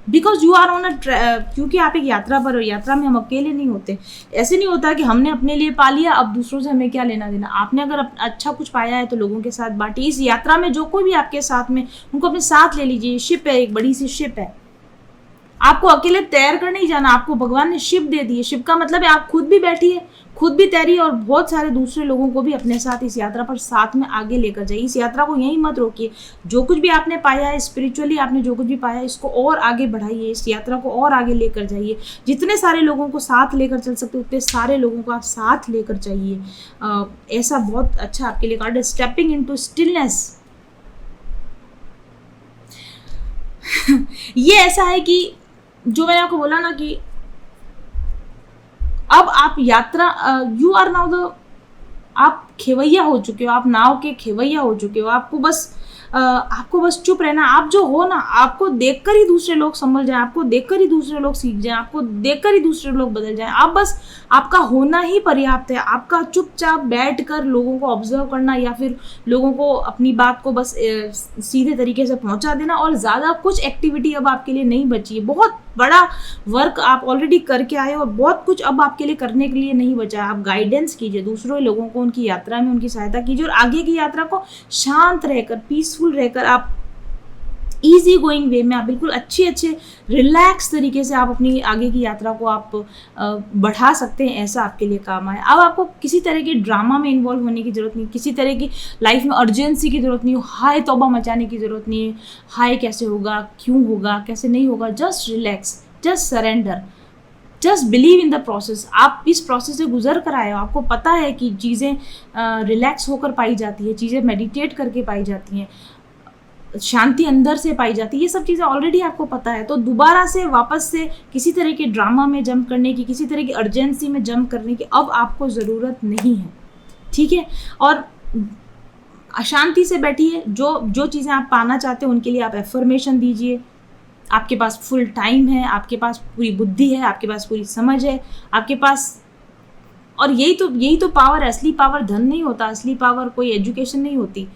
because you are on a, क्योंकि आप एक यात्रा पर हो। यात्रा में हम अकेले नहीं होते। ऐसे नहीं होता कि हमने अपने लिए पा लिया, अब दूसरों से हमें क्या लेना देना। आपने अगर अच्छा कुछ पाया है तो लोगों के साथ बांटिए। इस यात्रा में जो कोई भी आपके साथ में, उनको अपने साथ ले लीजिए। शिप है, एक बड़ी सी शिप है, आपको अकेले तैर कर नहीं जाना, आपको भगवान ने शिप दे दी है। शिप का मतलब है आप खुद भी बैठिए, खुद भी तैरिए, और बहुत सारे दूसरे लोगों को भी अपने साथ इस यात्रा पर साथ में आगे लेकर जाइए। इस यात्रा को यहीं मत रोकिए। जो कुछ भी आपने पाया है स्पिरिचुअली, आपने जो कुछ भी पाया है, इसको और आगे बढ़ाइए, इस यात्रा को और आगे लेकर जाइए। जितने सारे लोगों को साथ लेकर चल सकते उतने सारे लोगों को आप साथ लेकर जाइए। ऐसा बहुत अच्छा आपके लिए कार्ड है, स्टेपिंग इनटू स्टिलनेस। ये ऐसा है कि जो मैंने आपको बोला ना कि अब आप यात्रा, यू आर नाउ द, आप खेवैया हो चुके हो, आप नाव के खेवैया हो चुके हो। आपको बस चुप रहना। आप जो हो ना, आपको देखकर ही दूसरे लोग संभल जाएं, आपको देखकर ही दूसरे लोग सीख जाएं, आपको देखकर ही दूसरे लोग बदल जाएं। आप बस, आपका होना ही पर्याप्त है। आपका चुपचाप बैठकर लोगों को ऑब्जर्व करना, या फिर लोगों को अपनी बात को बस सीधे तरीके से पहुंचा देना, और ज़्यादा कुछ एक्टिविटी अब आपके लिए नहीं बची है। बहुत बड़ा वर्क आप ऑलरेडी करके आए हो, और बहुत कुछ अब आपके लिए करने के लिए नहीं बचा है। आप गाइडेंस कीजिए दूसरों लोगों को, उनकी यात्रा में उनकी सहायता कीजिए, और आगे की यात्रा को शांत रहकर, पीसफुल रहकर, आप ईजी गोइंग वे में, आप बिल्कुल अच्छे रिलैक्स तरीके से आप अपनी आगे की यात्रा को आप बढ़ा सकते हैं। ऐसा आपके लिए काम आए। अब आपको किसी तरह की ड्रामा में इन्वॉल्व होने की ज़रूरत नहीं, किसी तरह की लाइफ में अर्जेंसी की ज़रूरत नहीं, हाय तौबा मचाने की ज़रूरत नहीं है। हाय कैसे होगा, क्यों होगा, कैसे नहीं होगा, just relax, just surrender, just believe in the process. आप इस प्रोसेस से गुजर कर आए हो, आपको पता है कि चीज़ें रिलैक्स होकर पाई जाती है, चीज़ें मेडिटेट करके पाई जाती हैं, शांति अंदर से पाई जाती है। ये सब चीज़ें ऑलरेडी आपको पता है। तो दोबारा से वापस से किसी तरह के ड्रामा में जंप करने की, किसी तरह की अर्जेंसी में जंप करने की अब आपको ज़रूरत नहीं है, ठीक है। और अशांति से बैठिए। जो चीज़ें आप पाना चाहते हैं उनके लिए आप एफर्मेशन दीजिए। आपके पास फुल टाइम है, आपके पास पूरी बुद्धि है, आपके पास पूरी समझ है, आपके पास, और यही तो पावर है। असली पावर धन नहीं होता, असली पावर कोई एजुकेशन नहीं होती।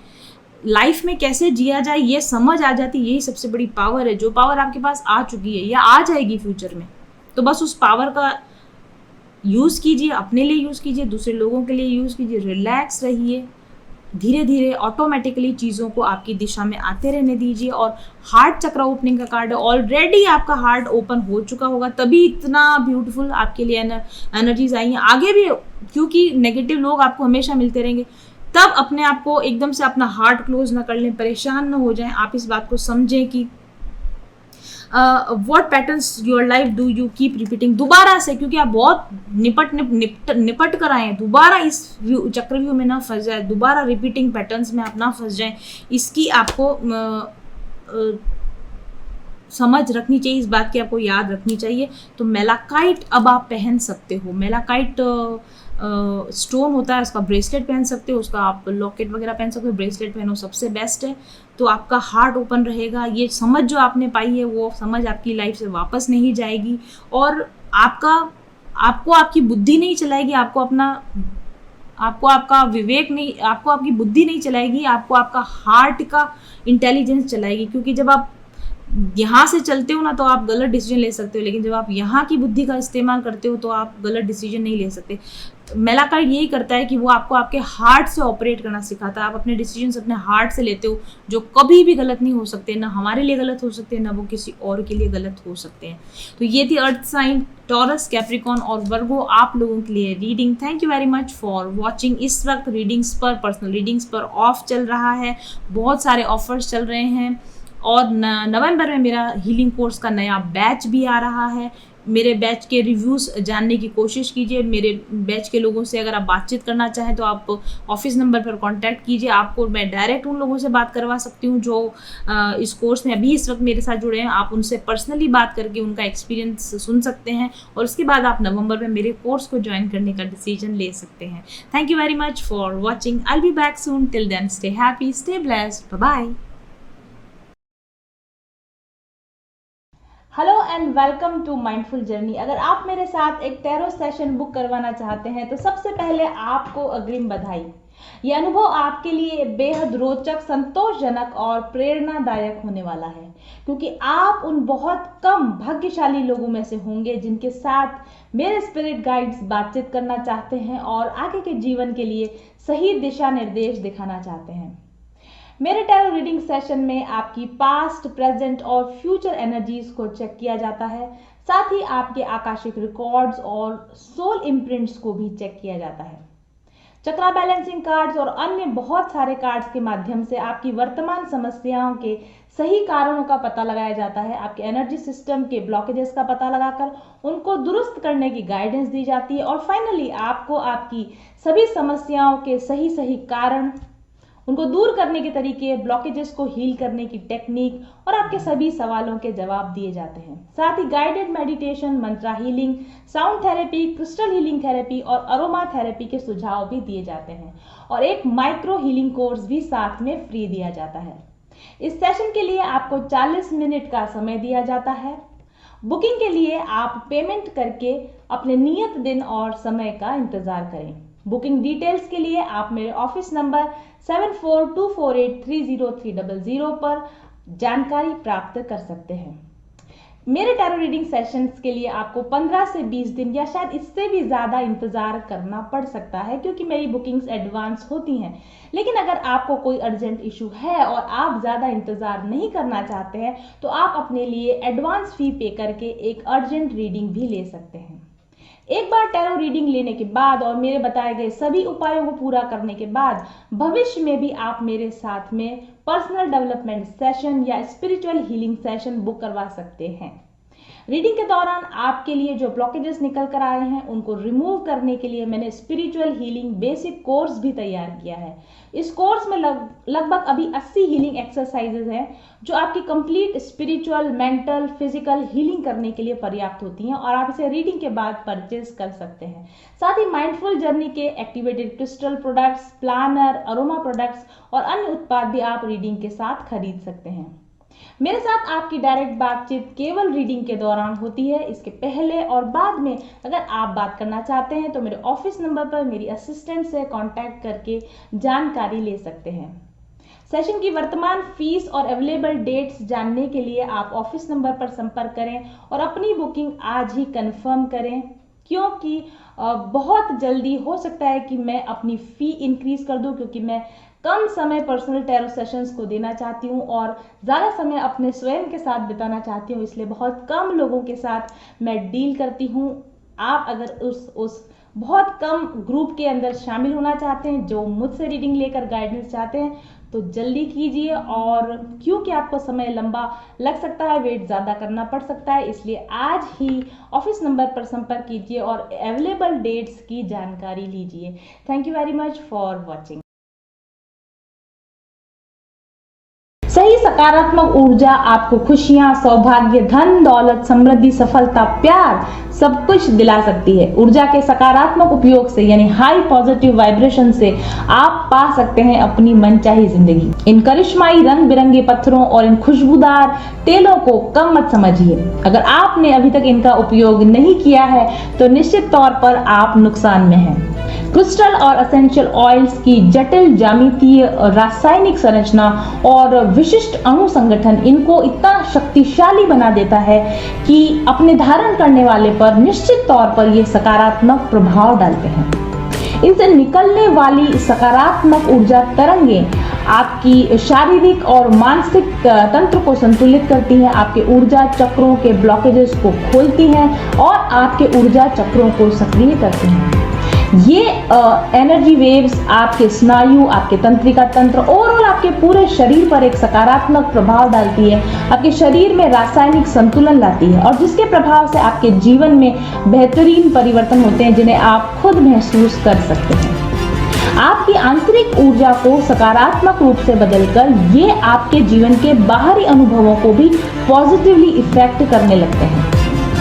लाइफ में कैसे जिया जाए ये समझ आ जाती, यही सबसे बड़ी पावर है। जो पावर आपके पास आ चुकी है या आ जाएगी फ्यूचर में, तो बस उस पावर का यूज़ कीजिए, अपने लिए यूज़ कीजिए, दूसरे लोगों के लिए यूज़ कीजिए। रिलैक्स रहिए, धीरे धीरे ऑटोमेटिकली चीज़ों को आपकी दिशा में आते रहने दीजिए। और हार्ट चक्र ओपनिंग का कार्ड है, ऑलरेडी आपका हार्ट ओपन हो चुका होगा, तभी इतना ब्यूटीफुल आपके लिए एनर्जीज आई हैं। आगे भी, क्योंकि नेगेटिव लोग आपको हमेशा मिलते रहेंगे, तब अपने आप को एकदम से अपना हार्ट क्लोज ना कर लें, परेशान ना हो जाएं। आप इस बात को समझें कि what patterns your life do you keep repeating. दोबारा से, क्योंकि आप बहुत निपट कर आए हैं, दोबारा इस चक्रव्यूह में ना फंस जाए, दोबारा रिपीटिंग पैटर्न्स में आप ना फंस जाएं, इसकी आपको समझ रखनी चाहिए, इस बात की आपको याद रखनी चाहिए। तो मेलाकाइट अब आप पहन सकते हो। मेलाकाइट स्टोन होता है, उसका ब्रेसलेट पहन सकते हो, उसका आप लॉकेट वगैरह पहन सकते हो। ब्रेसलेट पहनो, सबसे बेस्ट है। तो आपका हार्ट ओपन रहेगा। ये समझ जो आपने पाई है वो समझ आपकी लाइफ से वापस नहीं जाएगी, और आपको आपकी बुद्धि नहीं चलाएगी, आपको आपका विवेक नहीं, आपको आपकी बुद्धि नहीं चलाएगी, आपको आपका हार्ट का इंटेलिजेंस चलाएगी। क्योंकि जब आप यहाँ से चलते हो ना, तो आप गलत डिसीजन ले सकते हो, लेकिन जब आप यहाँ की बुद्धि का इस्तेमाल करते हो तो आप गलत डिसीजन नहीं ले सकते। मेलाकार्ड यही करता है कि वो आपको आपके हार्ट से ऑपरेट करना सिखाता है। आप अपने डिसीजंस अपने हार्ट से लेते हो, जो कभी भी गलत नहीं हो सकते, ना हमारे लिए गलत हो सकते हैं, ना वो किसी और के लिए गलत हो सकते हैं। तो ये थी अर्थ साइन, टॉरस, कैप्रिकॉर्न और वर्गो आप लोगों के लिए reading. Thank you very much for watching. इस वक्त रीडिंग्स पर, पर्सनल रीडिंग्स पर ऑफ चल रहा है, बहुत सारे ऑफर्स चल रहे हैं और नवंबर में मेरा हीलिंग कोर्स का नया बैच भी आ रहा है। मेरे बैच के रिव्यूज़ जानने की कोशिश कीजिए। मेरे बैच के लोगों से अगर आप बातचीत करना चाहें तो आप ऑफिस नंबर पर कांटेक्ट कीजिए। आपको मैं डायरेक्ट उन लोगों से बात करवा सकती हूँ जो इस कोर्स में अभी इस वक्त मेरे साथ जुड़े हैं। आप उनसे पर्सनली बात करके उनका एक्सपीरियंस सुन सकते हैं और उसके बाद आप नवंबर में मेरे कोर्स को ज्वाइन करने का डिसीजन ले सकते हैं। Thank you very much for watching. I will be back soon. Till then stay happy, stay blessed, bye bye. Hello and welcome to mindful journey. अगर आप मेरे साथ एक टैरो सेशन बुक करवाना चाहते हैं तो सबसे पहले आपको अग्रिम बधाई। ये अनुभव आपके लिए बेहद रोचक, संतोषजनक और प्रेरणादायक होने वाला है, क्योंकि आप उन बहुत कम भाग्यशाली लोगों में से होंगे जिनके साथ मेरे स्पिरिट गाइड्स बातचीत करना चाहते हैं और आगे के जीवन के लिए सही दिशा निर्देश दिखाना चाहते हैं। मेरे टैरो रीडिंग सेशन में आपकी पास्ट, प्रेजेंट और फ्यूचर एनर्जीज को चेक किया जाता है। साथ ही आपके आकाशिक रिकॉर्ड्स और सोल इम्प्रिंट्स को भी चेक किया जाता है। चक्रा बैलेंसिंग कार्ड्स और अन्य बहुत सारे कार्ड्स के माध्यम से आपकी वर्तमान समस्याओं के सही कारणों का पता लगाया जाता है। आपके एनर्जी सिस्टम के ब्लॉकेजेस का पता लगाकर उनको दुरुस्त करने की गाइडेंस दी जाती है और फाइनली आपको आपकी सभी समस्याओं के सही कारण, उनको दूर करने के तरीके, ब्लॉकेजेस को हील करने की टेक्निक और आपके सभी सवालों के जवाब दिए जाते हैं। साथ ही guided meditation, mantra healing, sound therapy, crystal healing therapy और अरोमा थेरेपी के सुझाव भी दिए जाते हैं और एक माइक्रो हीलिंग कोर्स भी साथ में फ्री दिया जाता है। इस सेशन के लिए आपको 40 मिनट का समय दिया जाता है। बुकिंग के लिए आप पेमेंट करके अपने नियत दिन और समय का इंतजार करें। बुकिंग डिटेल्स के लिए आप मेरे ऑफिस नंबर 7424830300 पर जानकारी प्राप्त कर सकते हैं। मेरे टैरो रीडिंग सेशंस के लिए आपको 15 से 20 दिन या शायद इससे भी ज़्यादा इंतज़ार करना पड़ सकता है, क्योंकि मेरी बुकिंग्स एडवांस होती हैं। लेकिन अगर आपको कोई अर्जेंट इशू है और आप ज़्यादा इंतज़ार नहीं करना चाहते हैं तो आप अपने लिए एडवांस फी पे करके एक अर्जेंट रीडिंग भी ले सकते हैं। एक बार टैरो रीडिंग लेने के बाद और मेरे बताए गए सभी उपायों को पूरा करने के बाद भविष्य में भी आप मेरे साथ में पर्सनल डेवलपमेंट सेशन या स्पिरिचुअल हीलिंग सेशन बुक करवा सकते हैं। रीडिंग के दौरान आपके लिए जो ब्लॉकेजेस निकल कर आए हैं उनको रिमूव करने के लिए मैंने स्पिरिचुअल हीलिंग बेसिक कोर्स भी तैयार किया है। इस कोर्स में लगभग अभी 80 हीलिंग एक्सरसाइजेज हैं जो आपकी complete spiritual, mental, physical healing करने के लिए पर्याप्त होती हैं और आप इसे रीडिंग के बाद परचेज कर सकते हैं। साथ ही माइंडफुल जर्नी के activated crystal products, planner, aroma products और अन्य उत्पाद भी आप रीडिंग के साथ खरीद सकते हैं। मेरे साथ आपकी डायरेक्ट बातचीत केवल रीडिंग के दौरान होती है। इसके पहले और बाद में अगर आप बात करना चाहते हैं तो मेरे ऑफिस नंबर पर मेरी असिस्टेंट से कांटेक्ट करके जानकारी ले सकते हैं। सेशन की वर्तमान फीस और अवेलेबल डेट्स जानने के लिए आप ऑफिस नंबर पर संपर्क करें और अपनी बुकिंग आज ही कंफर्म करें, क्योंकि बहुत जल्दी हो सकता है कि मैं अपनी फ़ी इंक्रीज कर दूं, क्योंकि मैं कम समय पर्सनल टैरो सेशंस को देना चाहती हूं और ज़्यादा समय अपने स्वयं के साथ बिताना चाहती हूं, इसलिए बहुत कम लोगों के साथ मैं डील करती हूं। आप अगर उस बहुत कम ग्रुप के अंदर शामिल होना चाहते हैं जो मुझसे रीडिंग लेकर गाइडेंस चाहते हैं तो जल्दी कीजिए, और क्योंकि आपको समय लंबा लग सकता है, वेट ज़्यादा करना पड़ सकता है, इसलिए आज ही ऑफिस नंबर पर संपर्क कीजिए और अवेलेबल डेट्स की जानकारी लीजिए। Thank you very much for watching. सही सकारात्मक ऊर्जा आपको खुशियां, सौभाग्य, धन, दौलत, समृद्धि, सफलता, प्यार सब कुछ दिला सकती है। ऊर्जा के सकारात्मक उपयोग से यानी हाई पॉजिटिव वाइब्रेशन से आप पा सकते हैं अपनी मनचाही जिंदगी। इन करिश्माई रंग बिरंगे पत्थरों और इन खुशबूदार तेलों को कम मत समझिए। अगर आपने अभी तक इनका उपयोग नहीं किया है तो निश्चित तौर पर आप नुकसान में हैं। क्रिस्टल और एसेंशियल ऑयल्स की जटिल ज्यामितीय, रासायनिक संरचना और विशिष्ट अणु संगठन इनको इतना शक्तिशाली बना देता है कि अपने धारण करने वाले पर निश्चित तौर पर ये सकारात्मक प्रभाव डालते हैं। इनसे निकलने वाली सकारात्मक ऊर्जा तरंगें आपकी शारीरिक और मानसिक तंत्र को संतुलित करती हैं, आपके ऊर्जा चक्रों के ब्लॉकेजेस को खोलती हैं और आपके ऊर्जा चक्रों को सक्रिय करती हैं। ये एनर्जी वेव्स आपके स्नायु, आपके तंत्रिका तंत्र, ओवरऑल आपके पूरे शरीर पर एक सकारात्मक प्रभाव डालती है, आपके शरीर में रासायनिक संतुलन लाती है और जिसके प्रभाव से आपके जीवन में बेहतरीन परिवर्तन होते हैं जिन्हें आप खुद महसूस कर सकते हैं। आपकी आंतरिक ऊर्जा को सकारात्मक रूप से बदलकर ये आपके जीवन के बाहरी अनुभवों को भी पॉजिटिवली इफेक्ट करने लगते हैं।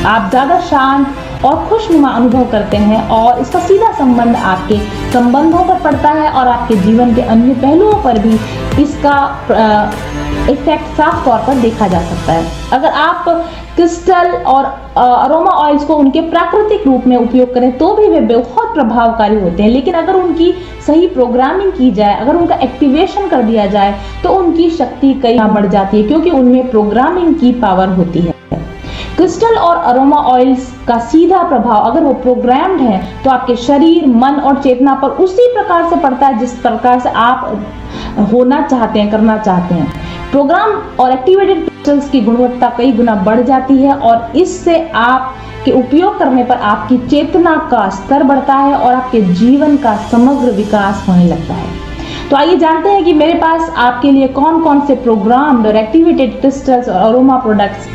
आप ज्यादा शांत और खुशनुमा अनुभव करते हैं और इसका सीधा संबंध आपके संबंधों पर पड़ता है और आपके जीवन के अन्य पहलुओं पर भी इसका इफेक्ट साफ तौर पर देखा जा सकता है। अगर आप क्रिस्टल और अरोमा ऑयल्स को उनके प्राकृतिक रूप में उपयोग करें तो भी वे बहुत प्रभावकारी होते हैं, लेकिन अगर उनकी सही प्रोग्रामिंग की जाए, अगर उनका एक्टिवेशन कर दिया जाए तो उनकी शक्ति कई गुना बढ़ जाती है क्योंकि उनमें प्रोग्रामिंग की पावर होती है। क्रिस्टल और अरोमा ऑयल्स का सीधा प्रभाव अगर वो प्रोग्राम्ड है तो आपके शरीर, मन और चेतना पर उसी प्रकार से पड़ता है जिस प्रकार से आप होना चाहते हैं, करना चाहते हैं। प्रोग्राम और एक्टिवेटेड क्रिस्टल्स की गुणवत्ता कई गुना बढ़ जाती है और इससे आप के उपयोग करने पर आपकी चेतना का स्तर बढ़ता है और आपके जीवन का समग्र विकास होने लगता है। तो आइए जानते हैं कि मेरे पास आपके लिए कौन कौन से प्रोग्राम्ड और एक्टिवेटेड क्रिस्टल्स और अरोमा प्रोडक्ट्स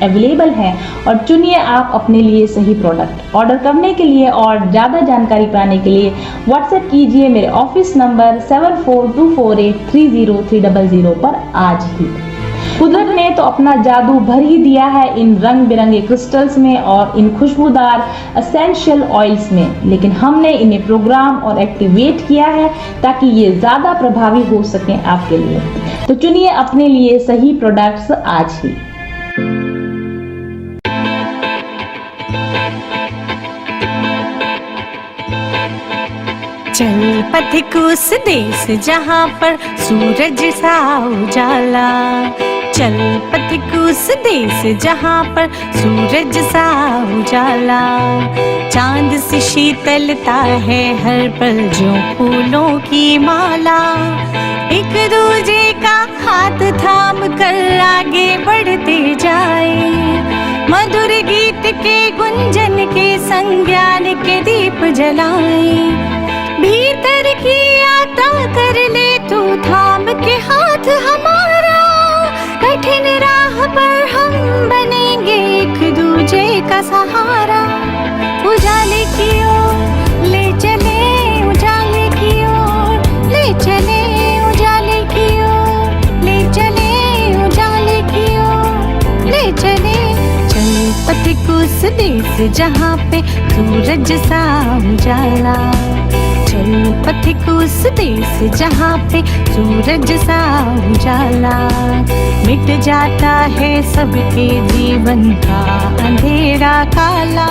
अवेलेबल हैं और चुनिए आप अपने लिए सही प्रोडक्ट। ऑर्डर करने के लिए और ज़्यादा जानकारी पाने के लिए व्हाट्सएप कीजिए मेरे ऑफिस नंबर 7424830300 पर आज ही। कुदरत ने तो अपना जादू भर ही दिया है इन रंग बिरंगे क्रिस्टल्स में और इन खुशबूदार एसेंशियल ऑयल्स में, लेकिन हमने इन्हें प्रोग्राम और एक्टिवेट किया है ताकि ये ज़्यादा प्रभावी हो सकें आपके लिए। तो चुनिए अपने लिए सही प्रोडक्ट्स आज ही। चल पथिक उस देश जहाँ पर सूरज सा उजाला, चल पथिक उस देश जहाँ पर सूरज सा उजाला, चांद सी शीतलता है हर पल जो फूलों की माला, एक दूजे का हाथ थाम कर आगे बढ़ते जाए, मधुर गीत के गुंजन के संग ज्ञान के दीप जलाए, भीतर की यात्रा कर ले तू थाम के हाथ हमारा, कठिन राह पर हम बनेंगे एक दूजे का सहारा, उजाले की ओर ले चले, उजाले की ओर ले चले, उजाले की ओर ले चले, उजाले की ओर ले चले, चल पथिक उस देश जहाँ पे सूरज सा उजाला, चल पथिक उस देश जहाँ पे सूरज सा उजाला, मिट जाता है सबके जीवन का अंधेरा काला,